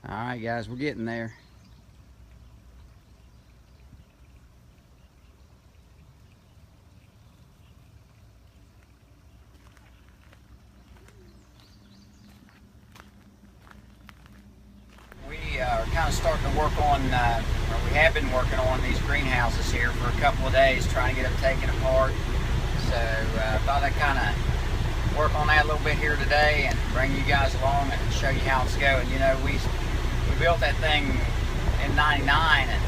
Alright guys, we're getting there. We are kind of starting to work on, or we have been working on these greenhouses here for a couple of days, trying to get them taken apart. So I thought I'd kind of work on that a little bit here today and bring you guys along and show you how it's going. You know, we built that thing in '99, and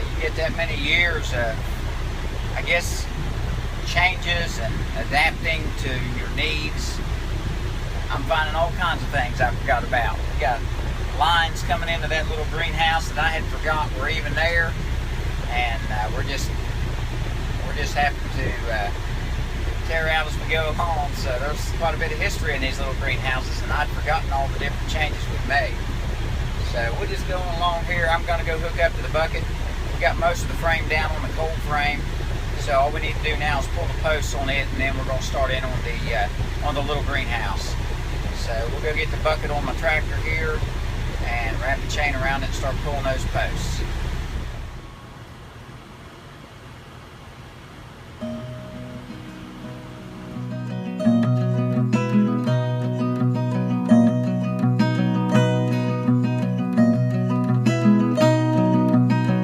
you get that many years of, I guess, changes and adapting to your needs. I'm finding all kinds of things I forgot about. We got lines coming into that little greenhouse that I had forgot were even there, and we're just having to tear out as we go along. So there's quite a bit of history in these little greenhouses, and I'd forgotten all the different changes we've made. So we're just going along here. I'm going to go hook up to the bucket. We got most of the frame down on the cold frame, so all we need to do now is pull the posts on it, and then we're going to start in on the little greenhouse. So we'll go get the bucket on my tractor here and wrap the chain around it and start pulling those posts.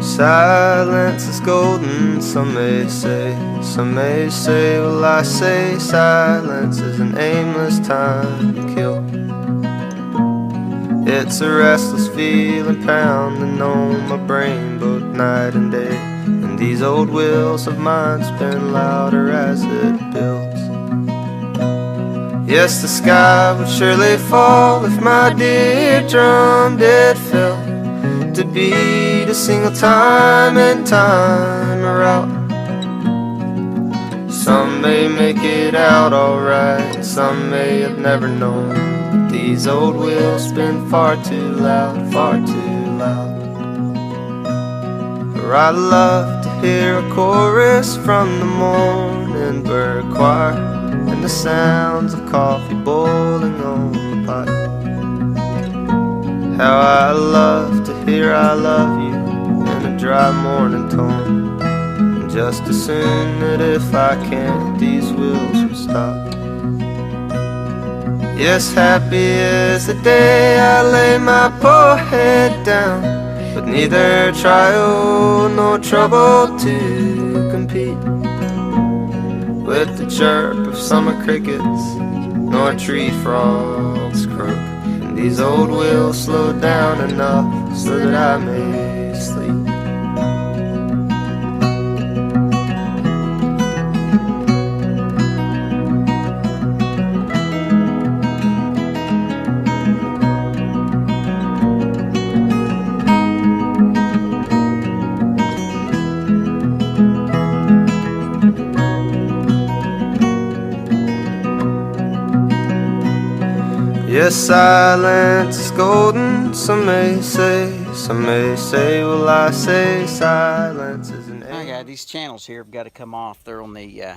Silence is golden, some may say. Some may say, well I say silence is an aimless time to kill. It's a restless feeling pounding on my brain both night and day, and these old wheels of mine spin louder as it builds. Yes, the sky would surely fall if my dear drum did fail to beat a single time and time her out. Some may make it out alright, some may have never known, but these old wheels spin far too loud, far too loud. For I love to hear a chorus from the morning bird choir, and the sounds of coffee boiling on the pot. How I love to hear I love you in a dry morning tone, and just assume that if I can't, these wheels will stop. Yes, happy is the day I lay my poor head down, with neither trial nor trouble to compete with the chirp of summer crickets, nor tree frogs croak. These old wheels slow down enough so that I may sleep. Yes, silence is golden, some may say, well I say silence is an I got these channels here have got to come off. They're on the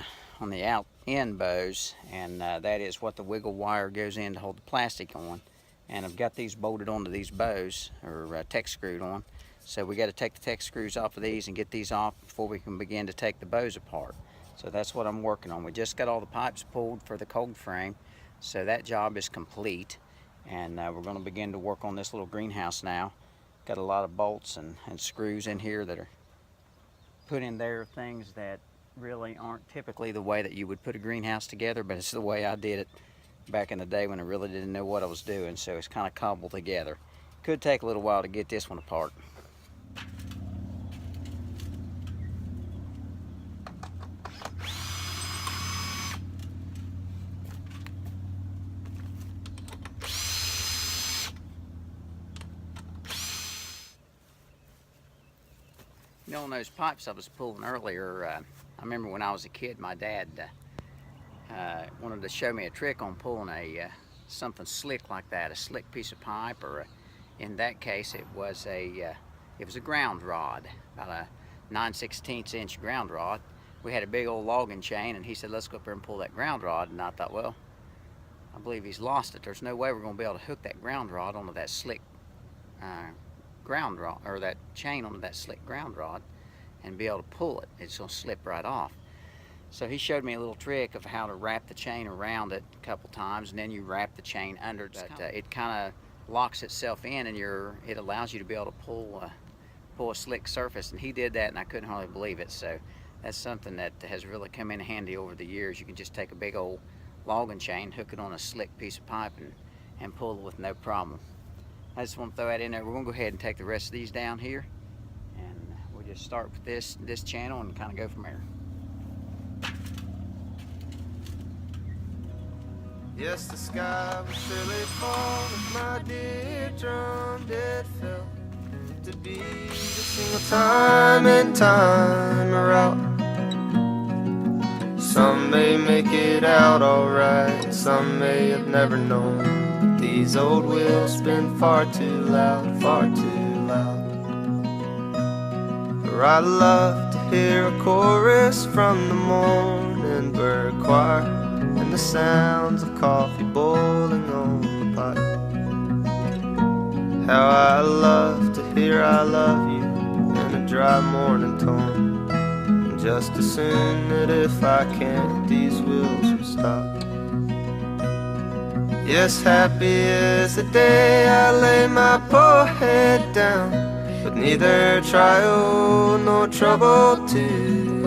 out end bows, and that is what the wiggle wire goes in to hold the plastic on. And I've got these bolted onto these bows, or tech screwed on. So we got to take the tech screws off of these and get these off before we can begin to take the bows apart. So that's what I'm working on. We just got all the pipes pulled for the cold frame, so that job is complete. And we're going to begin to work on this little greenhouse now. Got a lot of bolts and screws in here that are put in there, things that really aren't typically the way that you would put a greenhouse together, but it's the way I did it back in the day when I really didn't know what I was doing, so it's kind of cobbled together. Could take a little while to get this one apart. You know, on those pipes I was pulling earlier, I remember when I was a kid, my dad wanted to show me a trick on pulling something slick like that, a slick piece of pipe, or in that case it was a ground rod, about a 9/16 inch ground rod. We had a big old logging chain, and he said, let's go up there and pull that ground rod. And I thought, well, I believe he's lost it. There's no way we're going to be able to hook that ground rod onto that slick ground rod, or that chain on that slick ground rod, and be able to pull it. It's gonna slip right off. So he showed me a little trick of how to wrap the chain around it a couple times, and then you wrap the chain under it. It kind of locks itself in, and it allows you to be able to pull a slick surface. And he did that, and I couldn't hardly believe it. So that's something that has really come in handy over the years. You can just take a big old logging chain, hook it on a slick piece of pipe, and pull it with no problem. I just want to throw that in there. We're gonna go ahead and take the rest of these down here, and we'll just start with this channel and kind of go from there. Yes, the sky will surely fall if my dear drum did fail to beat a single time and time out. Some may make it out alright, some may have never known, but these old wheels spin far too loud, far too loud. For I love to hear a chorus from the morning bird choir, and the sounds of coffee boiling on the pot. How I love to hear I love you in a dry morning tone, and just assume that if I can't, these wheels will stop. Yes, happy is the day I lay my poor head down, with neither trial nor trouble to